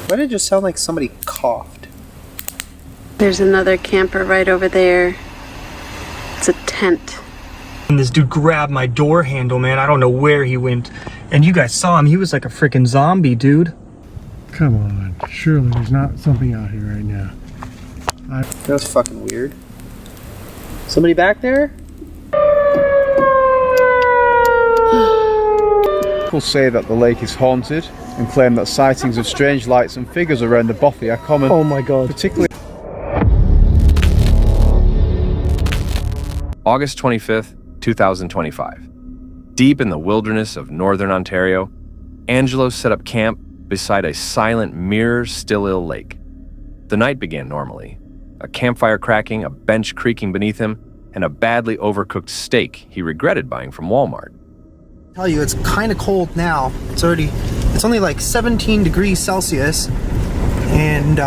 Why did it just sound like somebody coughed? There's another camper right over there. It's a tent. And this dude grabbed my door handle, man. I don't know where he went. And you guys saw him. He was like a freaking zombie, dude. Come on. Surely there's not something out here right now. That was fucking weird. Somebody back there? People say that the lake is haunted and claim that sightings of strange lights and figures around the bothy are common. Oh my god. Particularly August 25th, 2025. Deep in the wilderness of northern Ontario, Angelo set up camp beside a silent, mirror-still-ill lake. The night began normally. A campfire cracking, a bench creaking beneath him, and a badly overcooked steak he regretted buying from Walmart. Tell you, it's kind of cold now. It's only like 17 degrees Celsius. And,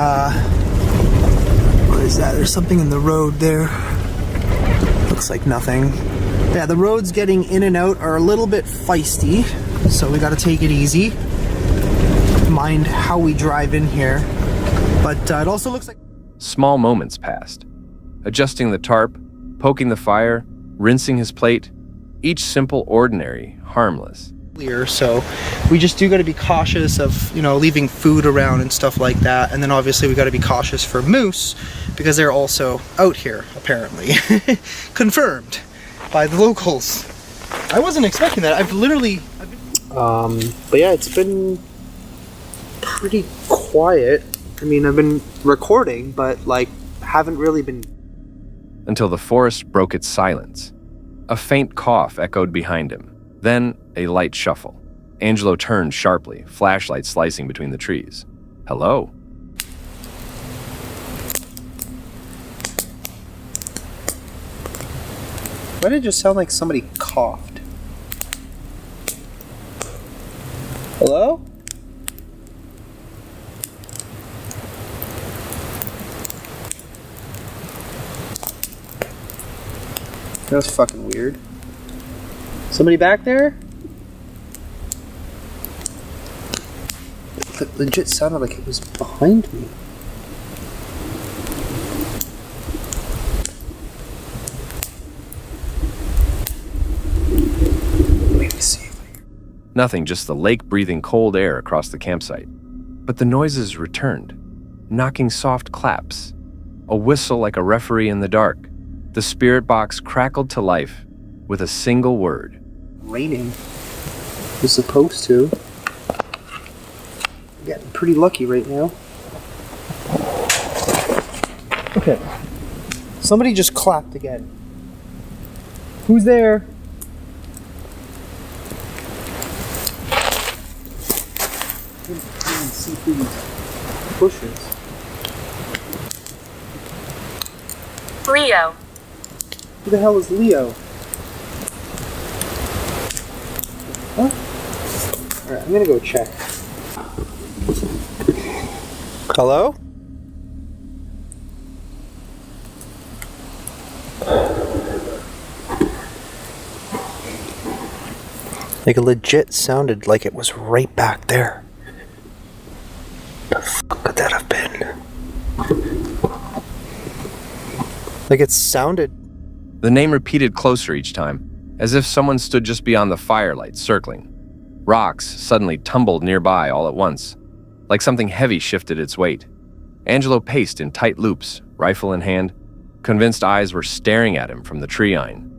what is that? There's something in the road there. Looks like nothing. Yeah, the roads getting in and out are a little bit feisty, so we gotta take it easy. Mind how we drive in here. But it also looks like... Small moments passed. Adjusting the tarp, poking the fire, rinsing his plate, each simple, ordinary, harmless. So we just do got to be cautious of, you know, leaving food around and stuff like that. And then obviously we got to be cautious for moose because they're also out here, apparently. Confirmed by the locals. I wasn't expecting that. But yeah, it's been pretty quiet. I mean, I've been recording, but like haven't really been... Until the forest broke its silence. A faint cough echoed behind him. Then, a light shuffle. Angelo turned sharply, flashlight slicing between the trees. Hello? Why did it just sound like somebody coughed? Hello? That was fucking weird. Somebody back there? It legit sounded like it was behind me. Let me see. Nothing, just the lake breathing cold air across the campsite. But the noises returned, knocking soft claps, a whistle like a referee in the dark. The spirit box crackled to life with a single word. Raining. It's supposed to. I'm getting pretty lucky right now. Okay. Somebody just clapped again. Who's there? I can't see through these bushes. Leo. Who the hell is Leo? What? Alright, I'm gonna go check. Hello? Like it legit sounded like it was right back there. The fuck could that have been? Like it sounded... The name repeated closer each time, as if someone stood just beyond the firelight, circling. Rocks suddenly tumbled nearby all at once, like something heavy shifted its weight. Angelo paced in tight loops, rifle in hand. Convinced eyes were staring at him from the tree line.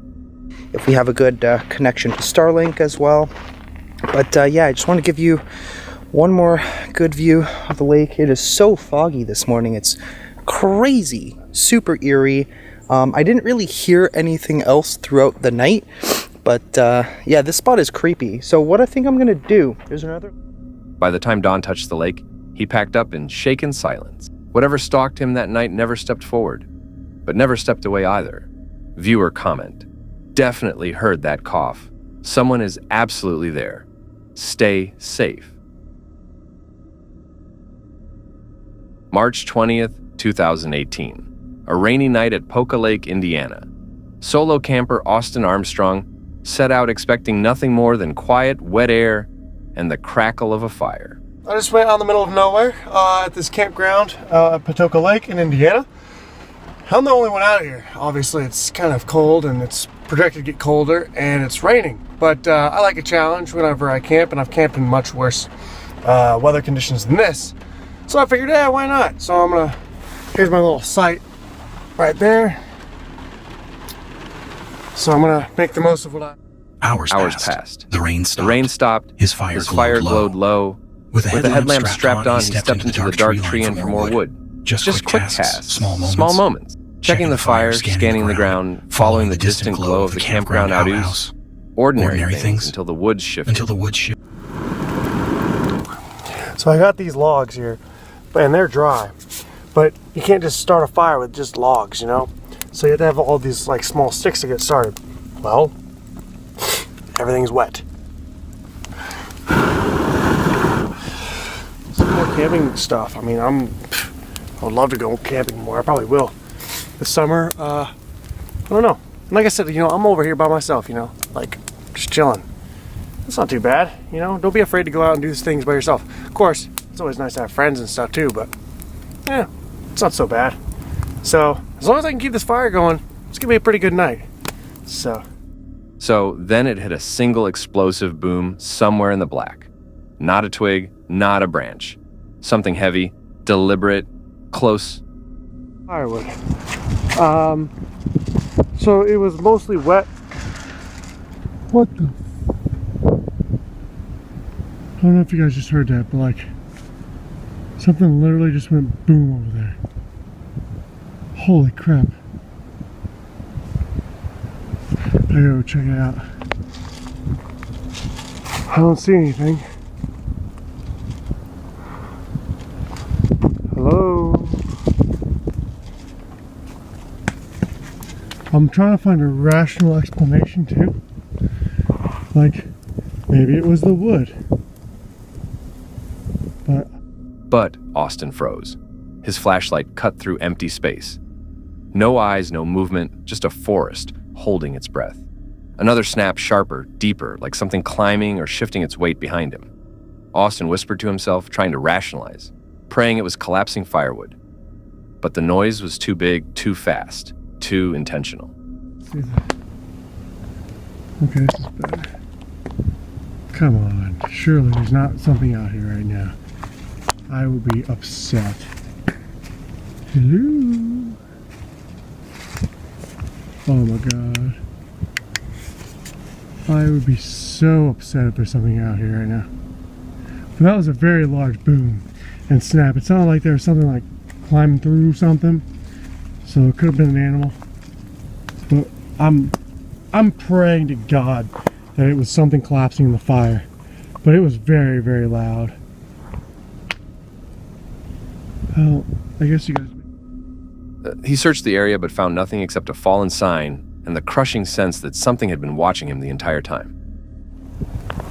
If we have a good connection to Starlink as well. But yeah, I just want to give you one more good view of the lake. It is so foggy this morning. It's crazy, super eerie. I didn't really hear anything else throughout the night, but yeah, this spot is creepy. So what I think I'm gonna do, there's another... By the time dawn touched the lake, he packed up in shaken silence. Whatever stalked him that night never stepped forward, but never stepped away either. Viewer comment. Definitely heard that cough. Someone is absolutely there. Stay safe. March 20th, 2018. A rainy night at Poka Lake, Indiana. Solo camper Austin Armstrong set out expecting nothing more than quiet, wet air and the crackle of a fire. I just went out in the middle of nowhere at this campground at Poka Lake in Indiana. I'm the only one out here. Obviously, it's kind of cold and it's projected to get colder and it's raining. But I like a challenge whenever I camp, and I've camped in much worse weather conditions than this. So I figured, yeah, why not? So here's my little site right there. So I'm gonna make the most of what I... Hours passed. The rain stopped. His fire glowed low. With a headlamp strapped on, he stepped into the dark tree and for more wood. Just quick casts, small moments. Checking the fire, scanning the ground, following the distant glow of the campground outhouse. Ordinary things until the woods shifted. So I got these logs here, and they're dry. But you can't just start a fire with just logs, you know? So you have to have all these like small sticks to get started. Well, everything's wet. Some more camping stuff. I mean, I would love to go camping more. I probably will. This summer, I don't know. Like I said, you know, I'm over here by myself, you know, like just chilling. It's not too bad, you know. Don't be afraid to go out and do these things by yourself. Of course, it's always nice to have friends and stuff too, but yeah, it's not so bad. So as long as I can keep this fire going, it's gonna be a pretty good night. So then it hit a single explosive boom somewhere in the black. Not a twig, not a branch. Something heavy, deliberate, close. Firewood. So it was mostly wet. What the? I don't know if you guys just heard that, but like something literally just went boom over there. Holy crap. I gotta go check it out. I don't see anything. Hello? I'm trying to find a rational explanation too. Like, maybe it was the wood. But Austin froze. His flashlight cut through empty space. No eyes, no movement, just a forest holding its breath. Another snap, sharper, deeper, like something climbing or shifting its weight behind him. Austin whispered to himself, trying to rationalize, praying it was collapsing firewood. But the noise was too big, too fast, too intentional. See that? Okay, this is better. Come on, surely there's not something out here right now. I would be upset. Hello? Oh my god. I would be so upset if there's something out here right now. But that was a very large boom and snap. It sounded like there was something like climbing through something. So it could have been an animal. But I'm praying to God that it was something collapsing in the fire. But it was very, very loud. Well, I guess you guys... He searched the area but found nothing except a fallen sign and the crushing sense that something had been watching him the entire time.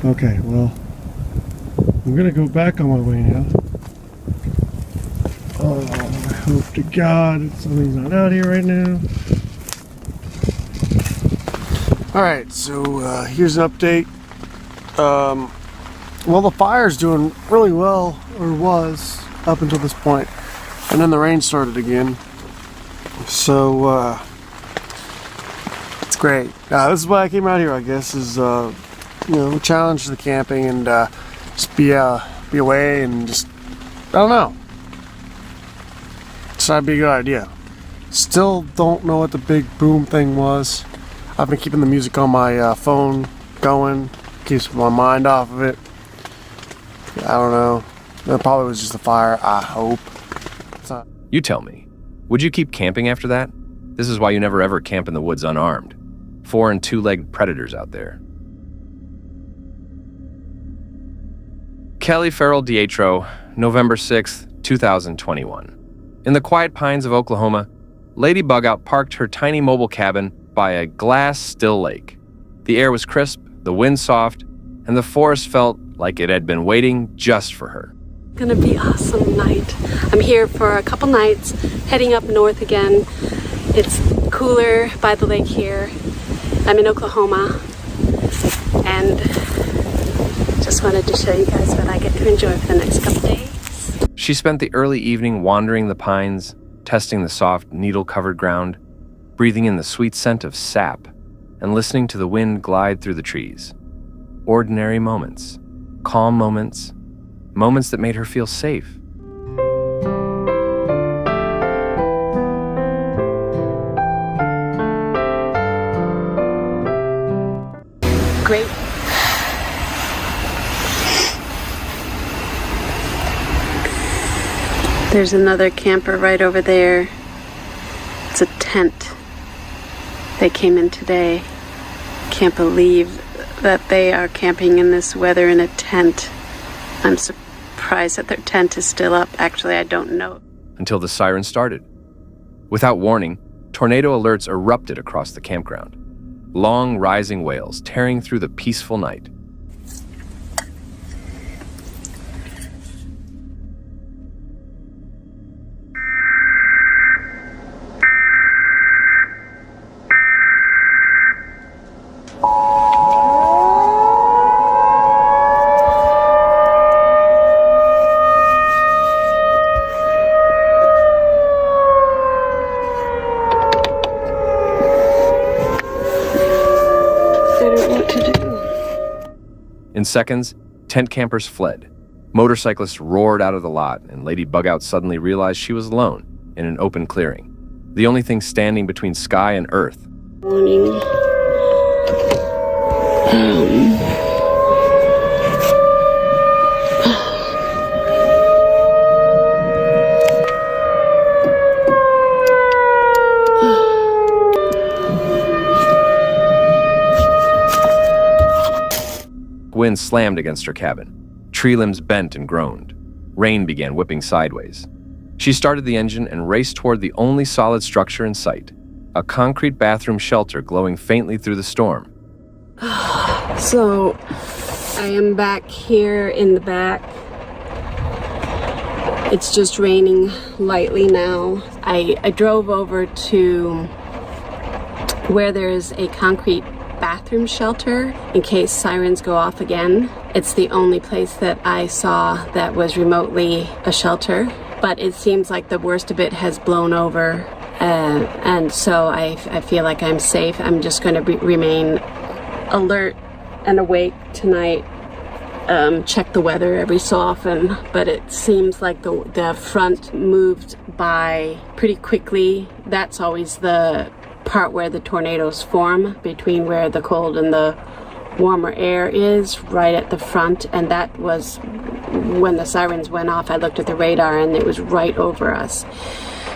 Okay, well, I'm gonna go back on my way now. Oh, I hope to God something's not out here right now. Alright, so here's an update. Well, the fire's doing really well, or was, up until this point. And then the rain started again. So, it's great. This is why I came out here, I guess, is, you know, challenge the camping and just be away and just, I don't know. So that'd be a good idea. Still don't know what the big boom thing was. I've been keeping the music on my phone going, keeps my mind off of it. I don't know. That probably was just a fire, I hope. You tell me, would you keep camping after that? This is why you never ever camp in the woods unarmed. 4- and 2-legged predators out there. Kelly Farrell Dietro, November 6th, 2021. In the quiet pines of Oklahoma, Lady Bugout parked her tiny mobile cabin by a glass still lake. The air was crisp, the wind soft, and the forest felt like it had been waiting just for her. Gonna be an awesome night. I'm here for a couple nights, heading up north again. It's cooler by the lake here. I'm in Oklahoma, and just wanted to show you guys what I get to enjoy for the next couple days. She spent the early evening wandering the pines, testing the soft, needle-covered ground, breathing in the sweet scent of sap, and listening to the wind glide through the trees. Ordinary moments, calm moments, moments that made her feel safe. Great. There's another camper right over there. It's a tent. They came in today. Can't believe that they are camping in this weather in a tent. I'm surprised that their tent is still up. Actually, I don't know. Until the siren started. Without warning, tornado alerts erupted across the campground. Long, rising wails tearing through the peaceful night. In seconds, tent campers fled. Motorcyclists roared out of the lot, and Lady Bugout suddenly realized she was alone in an open clearing. The only thing standing between sky and earth. Morning. Wind slammed against her cabin. Tree limbs bent and groaned. Rain began whipping sideways. She started the engine and raced toward the only solid structure in sight, a concrete bathroom shelter glowing faintly through the storm. So, I am back here in the back. It's just raining lightly now. I drove over to where there's a concrete bathroom shelter in case sirens go off again. It's the only place that I saw that was remotely a shelter, but it seems like the worst of it has blown over, and so I feel like I'm safe. I'm just going to remain alert and awake tonight. Check the weather every so often, but it seems like the front moved by pretty quickly. That's always the part where the tornadoes form, between where the cold and the warmer air is, right at the front, and that was when the sirens went off. I looked at the radar and it was right over us.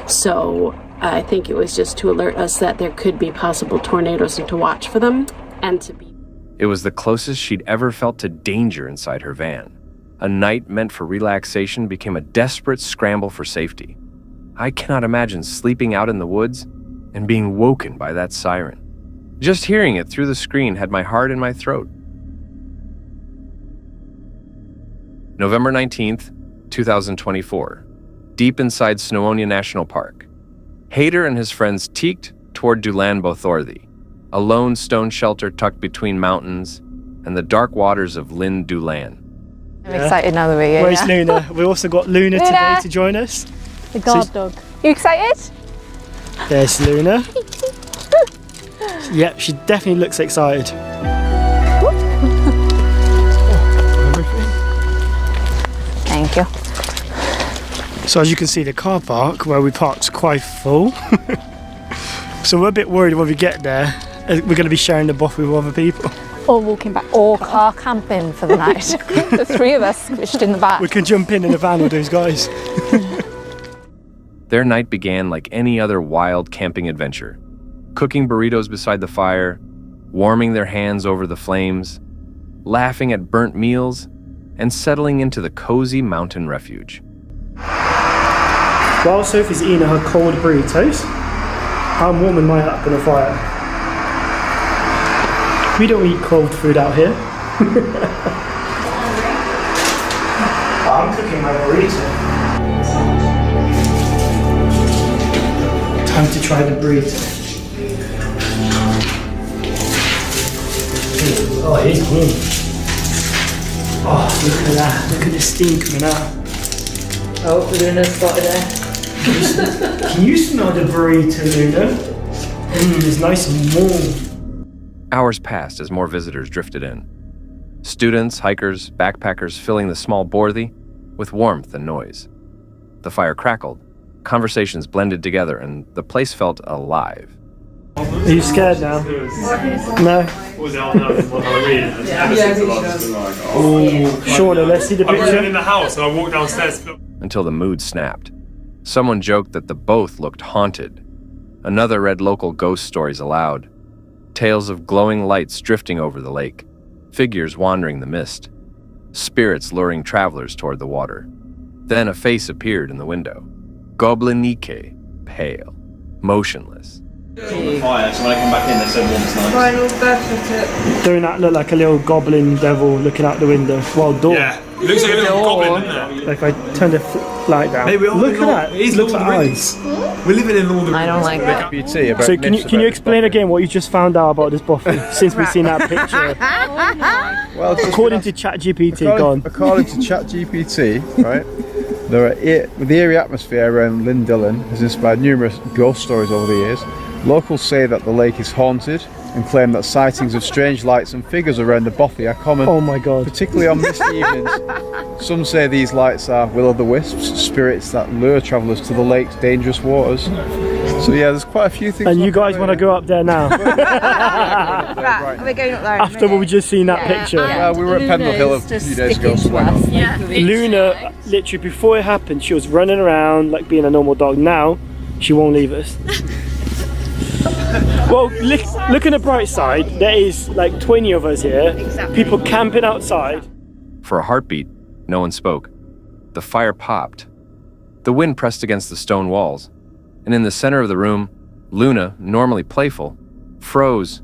So I think it was just to alert us that there could be possible tornadoes and to watch for them and to be. It was the closest she'd ever felt to danger inside her van. A night meant for relaxation became a desperate scramble for safety. I cannot imagine sleeping out in the woods and being woken by that siren. Just hearing it through the screen had my heart in my throat. November 19th, 2024. Deep inside Snowonia National Park. Hayter and his friends teeked toward Dulan Bothorthy, a lone stone shelter tucked between mountains and the dark waters of Lyn Dulan. I'm excited now that we're here. Where's Luna? We also got Luna today to join us. The guard dog. You excited? There's Luna. Yep, she definitely looks excited. Thank you. So as you can see, the car park where we parked's quite full. So we're a bit worried when we get there. We're going to be sharing the buff with other people. Or walking back, or car camping for the night. The three of us squished in the back. We can jump in the van with those guys. Their night began like any other wild camping adventure. Cooking burritos beside the fire, warming their hands over the flames, laughing at burnt meals, and settling into the cozy mountain refuge. While Sophie's eating her cold burritos, I'm warming mine up on the fire. We don't eat cold food out here. I'm cooking my burrito. Time to try the burrito. Oh, it is good. Oh, look at that. Look at the steam coming out. Oh, Luna's spotted there. Can you smell the burrito, Luna? It's nice and warm. Hours passed as more visitors drifted in. Students, hikers, backpackers filling the small bothy with warmth and noise. The fire crackled, conversations blended together, and the place felt alive. Are you scared now? No? Shauna, let's see the picture. I wasn't in the house and I walked downstairs. Until the mood snapped. Someone joked that the both looked haunted. Another read local ghost stories aloud. Tales of glowing lights drifting over the lake. Figures wandering the mist. Spirits luring travelers toward the water. Then a face appeared in the window. Goblinike, pale, motionless. Fire, so when I come back in, they said once night. Final birth certificate. Don't that look like a little goblin devil looking out the window? Well, door. Yeah, it looks like a little goblin, doesn't it? Like if I turn the light down. Hey, look at that. It looks like eyes. We're living in all the. I don't like that. So can you explain again what you just found out about this buffet since we've seen that picture? Well, according to ChatGPT, according to ChatGPT, right? The eerie atmosphere around Lynn Dillon has inspired numerous ghost stories over the years. Locals say that the lake is haunted and claim that sightings of strange lights and figures around the bothy are common. Oh my god. Particularly on misty evenings. Some say these lights are will-o'-the-wisps, spirits that lure travellers to the lake's dangerous waters. So yeah, there's quite a few things. And you guys want to go up there now? Right, we're going up there. After we've just seen that picture. Well, we were at Pendle Hill a few days ago. Luna, literally before it happened, she was running around like being a normal dog. Now, she won't leave us. Well, look on the bright side, there is like 20 of us here, people camping outside. For a heartbeat, no one spoke. The fire popped. The wind pressed against the stone walls, and in the center of the room, Luna, normally playful, froze,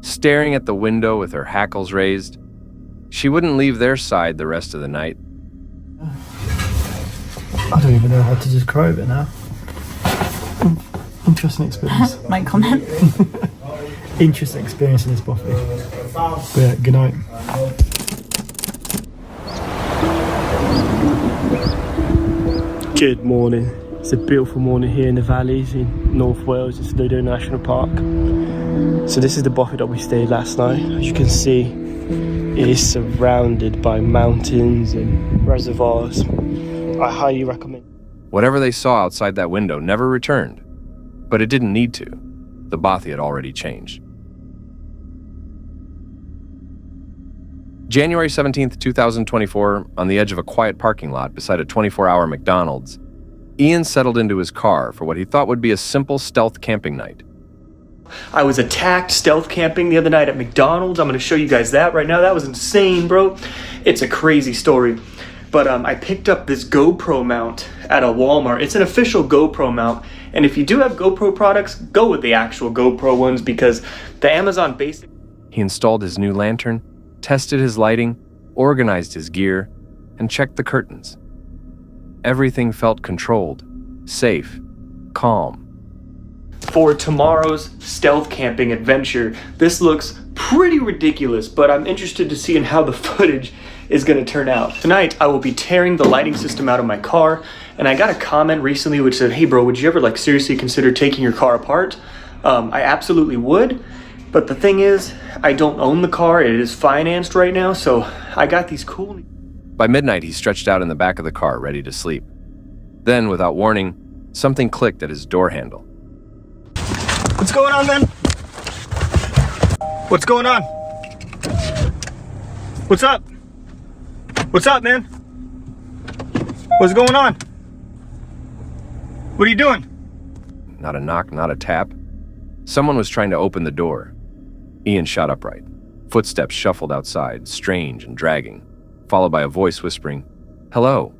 staring at the window with her hackles raised. She wouldn't leave their side the rest of the night. I don't even know how to describe it now. Interesting experience. My comment. Interesting experience in this buffet. But yeah, good night. Good morning. It's a beautiful morning here in the valleys in North Wales. It's Ludo National Park. So this is the buffet that we stayed last night. As you can see, it is surrounded by mountains and reservoirs. I highly recommend. Whatever they saw outside that window never returned. But it didn't need to. The bothy had already changed. January 17th, 2024, on the edge of a quiet parking lot beside a 24-hour McDonald's, Ian settled into his car for what he thought would be a simple stealth camping night. I was attacked stealth camping the other night at McDonald's. I'm going to show you guys that right now. That was insane, bro. It's a crazy story. But I picked up this GoPro mount at a Walmart. It's an official GoPro mount. And if you do have GoPro products, go with the actual GoPro ones because the Amazon Basic... He installed his new lantern, tested his lighting, organized his gear, and checked the curtains. Everything felt controlled, safe, calm. For tomorrow's stealth camping adventure, this looks pretty ridiculous, but I'm interested to see in how the footage is going to turn out. Tonight, I will be tearing the lighting system out of my car, and I got a comment recently which said, hey bro, would you ever seriously consider taking your car apart? I absolutely would, but the thing is, I don't own the car, it is financed right now, so I got these cool... By midnight, he stretched out in the back of the car, ready to sleep. Then, without warning, something clicked at his door handle. What's going on, man? What's going on? What's up? What's up, man? What's going on? What are you doing? Not a knock, not a tap. Someone was trying to open the door. Ian shot upright. Footsteps shuffled outside, strange and dragging, followed by a voice whispering, "Hello,"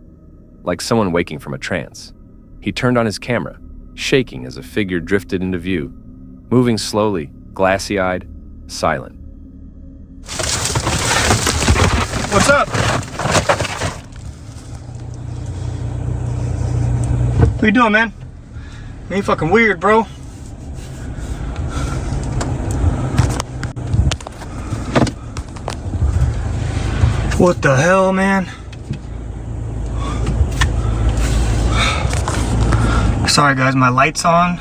like someone waking from a trance. He turned on his camera, shaking as a figure drifted into view, moving slowly, glassy-eyed, silent. What's up? What you doing, man? You ain't fucking weird, bro. What the hell, man? Sorry guys, my light's on.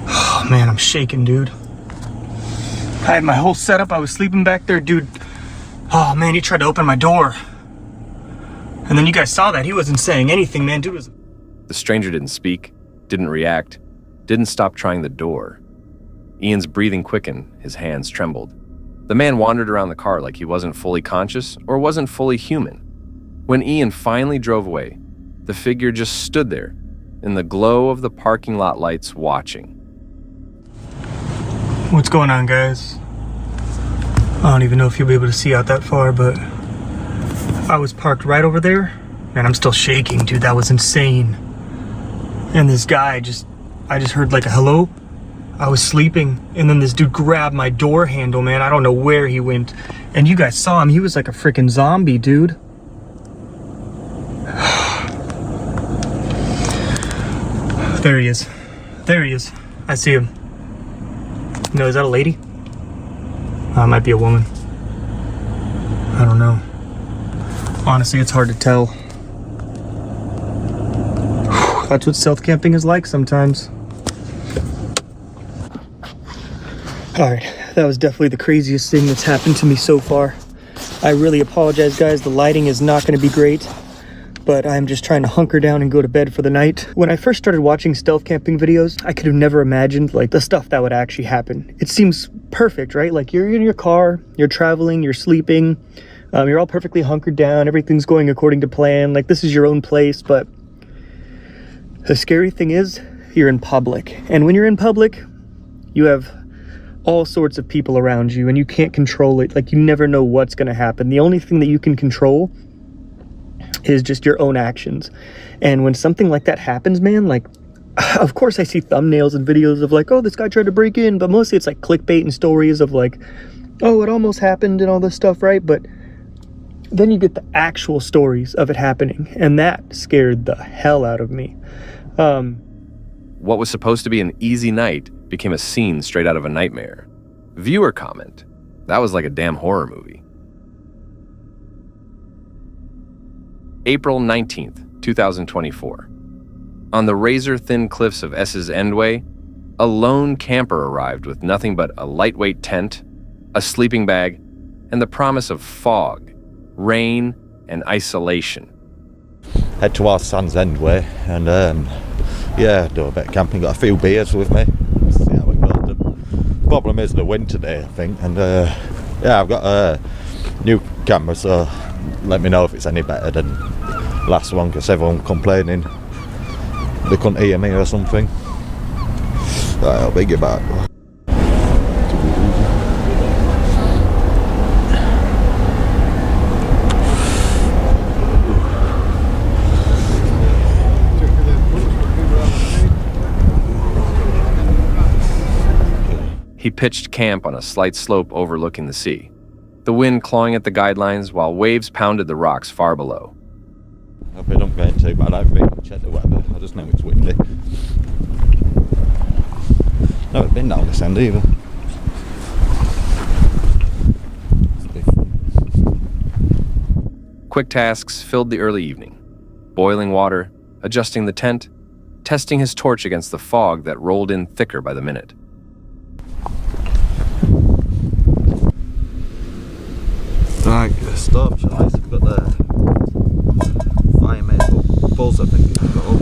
Oh man, I'm shaking, dude. I had my whole setup. I was sleeping back there, dude. Oh man, he tried to open my door. And then you guys saw that. He wasn't saying anything, man. Dude was... The stranger didn't speak, didn't react, didn't stop trying the door. Ian's breathing quickened, his hands trembled. The man wandered around the car like he wasn't fully conscious or wasn't fully human. When Ian finally drove away, the figure just stood there, in the glow of the parking lot lights, watching. What's going on, guys? I don't even know if you'll be able to see out that far, but I was parked right over there, and I'm still shaking, dude. That was insane. And this guy I just heard like a hello. I was sleeping, and then this dude grabbed my door handle, man. I don't know where he went. And you guys saw him. He was like a freaking zombie, dude. There he is. There he is. I see him. No, is that a lady? It might be a woman. I don't know. Honestly, it's hard to tell. That's what stealth camping is like sometimes. Alright, that was definitely the craziest thing that's happened to me so far. I really apologize, guys. The lighting is not going to be great, but I'm just trying to hunker down and go to bed for the night. When I first started watching stealth camping videos, I could have never imagined like the stuff that would actually happen. It seems perfect, right? Like you're in your car, you're traveling, you're sleeping, you're all perfectly hunkered down, everything's going according to plan, like this is your own place. But the scary thing is you're in public, and when you're in public, you have all sorts of people around you and you can't control it. Like you never know what's going to happen. The only thing that you can control is just your own actions. And when something like that happens, man, like of course I see thumbnails and videos of like, oh, this guy tried to break in, but mostly it's like clickbait and stories of like, oh, it almost happened and all this stuff, right? But then you get the actual stories of it happening, and that scared the hell out of me. What was supposed to be an easy night became a scene straight out of a nightmare. Viewer comment, that was like a damn horror movie. April 19th, 2024. On the razor-thin cliffs of S's Endway, a lone camper arrived with nothing but a lightweight tent, a sleeping bag, and the promise of fog, rain, and isolation. Head to our Sands Endway and yeah, do a bit of camping. Got a few beers with me. See how it goes. The problem is the wind today, I think, and yeah, I've got a new camera, so let me know if it's any better than last one, because everyone complaining they couldn't hear me or something. Right, I'll bring you back. He pitched camp on a slight slope overlooking the sea, the wind clawing at the guidelines while waves pounded the rocks far below. I've been up going too bad. I've been checked the weather. I just know it's windy. Never been down this end either. Quick tasks filled the early evening. Boiling water, adjusting the tent, testing his torch against the fog that rolled in thicker by the minute. Right, stop, nice. We've got the fire maple buzz, I think it's called.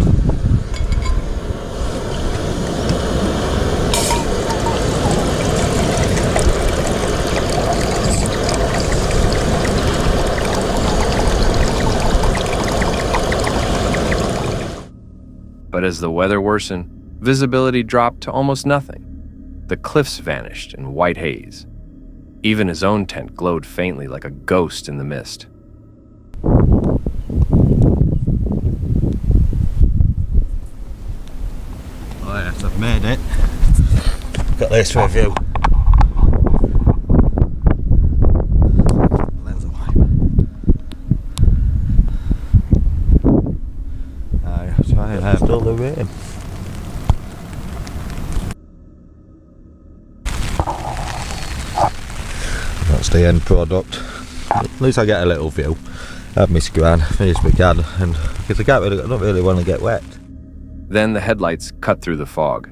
But as the weather worsened, visibility dropped to almost nothing. The cliffs vanished in white haze. Even his own tent glowed faintly like a ghost in the mist. Oh yes, I've made it. Got this for a view. Lens of wipe. I'll try and handle the rain. That's the end product. At least I get a little view. Have my scan as we can, and because I don't really want to get wet. Then the headlights cut through the fog.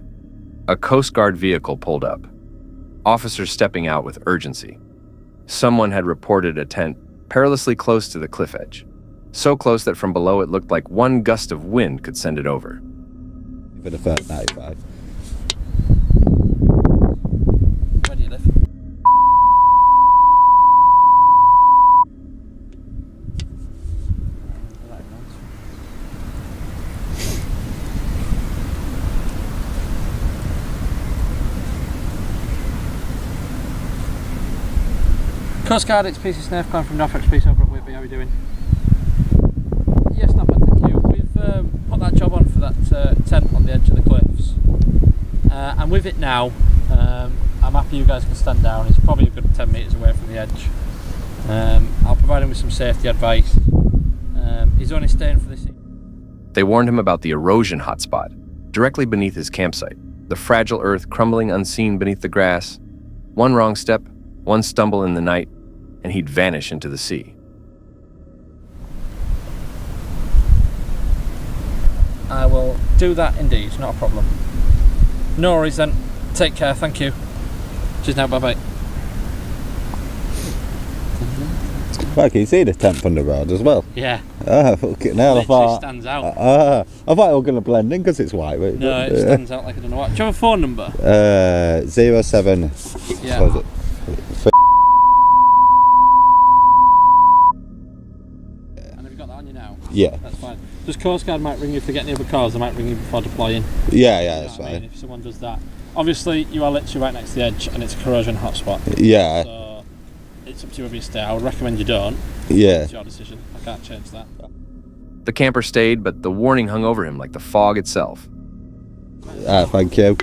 A Coast Guard vehicle pulled up. Officers stepping out with urgency. Someone had reported a tent perilously close to the cliff edge. So close that from below it looked like one gust of wind could send it over. For the first 95. Where do you live? Coast Guard, it's PC Snape calling from Norfolk Police over at Whitby. How are you doing? Yes, not bad, thank you. We've put that job on for that tent on the edge of the cliffs. I'm with it now. I'm happy you guys can stand down. It's probably a good 10 metres away from the edge. I'll provide him with some safety advice. He's only staying for this. They warned him about the erosion hotspot, directly beneath his campsite, the fragile earth crumbling unseen beneath the grass. One wrong step, one stumble in the night, and he'd vanish into the sea. I will do that indeed, not a problem. No worries then. Take care, thank you. Cheers now, bye-bye. Well, can you see the tent from the road as well? Yeah. Ah, fucking hell, I thought... stands out. I thought it was going to blend in because it's white. But No, it stands out like I don't know what. Do you have a phone number? 07... Yeah. What was it? And have you got that on you now? Yeah. That's fine. Just Coast Guard might ring you if they get any other cars. They might ring you before deploying. Yeah, that's fine. If someone does that. Obviously, you are literally right next to the edge and it's a corrosion hotspot. Yeah. So, it's up to you whether you stay. I would recommend you don't. Yeah. It's your decision. I can't change that. The camper stayed, but the warning hung over him like the fog itself. Thank you.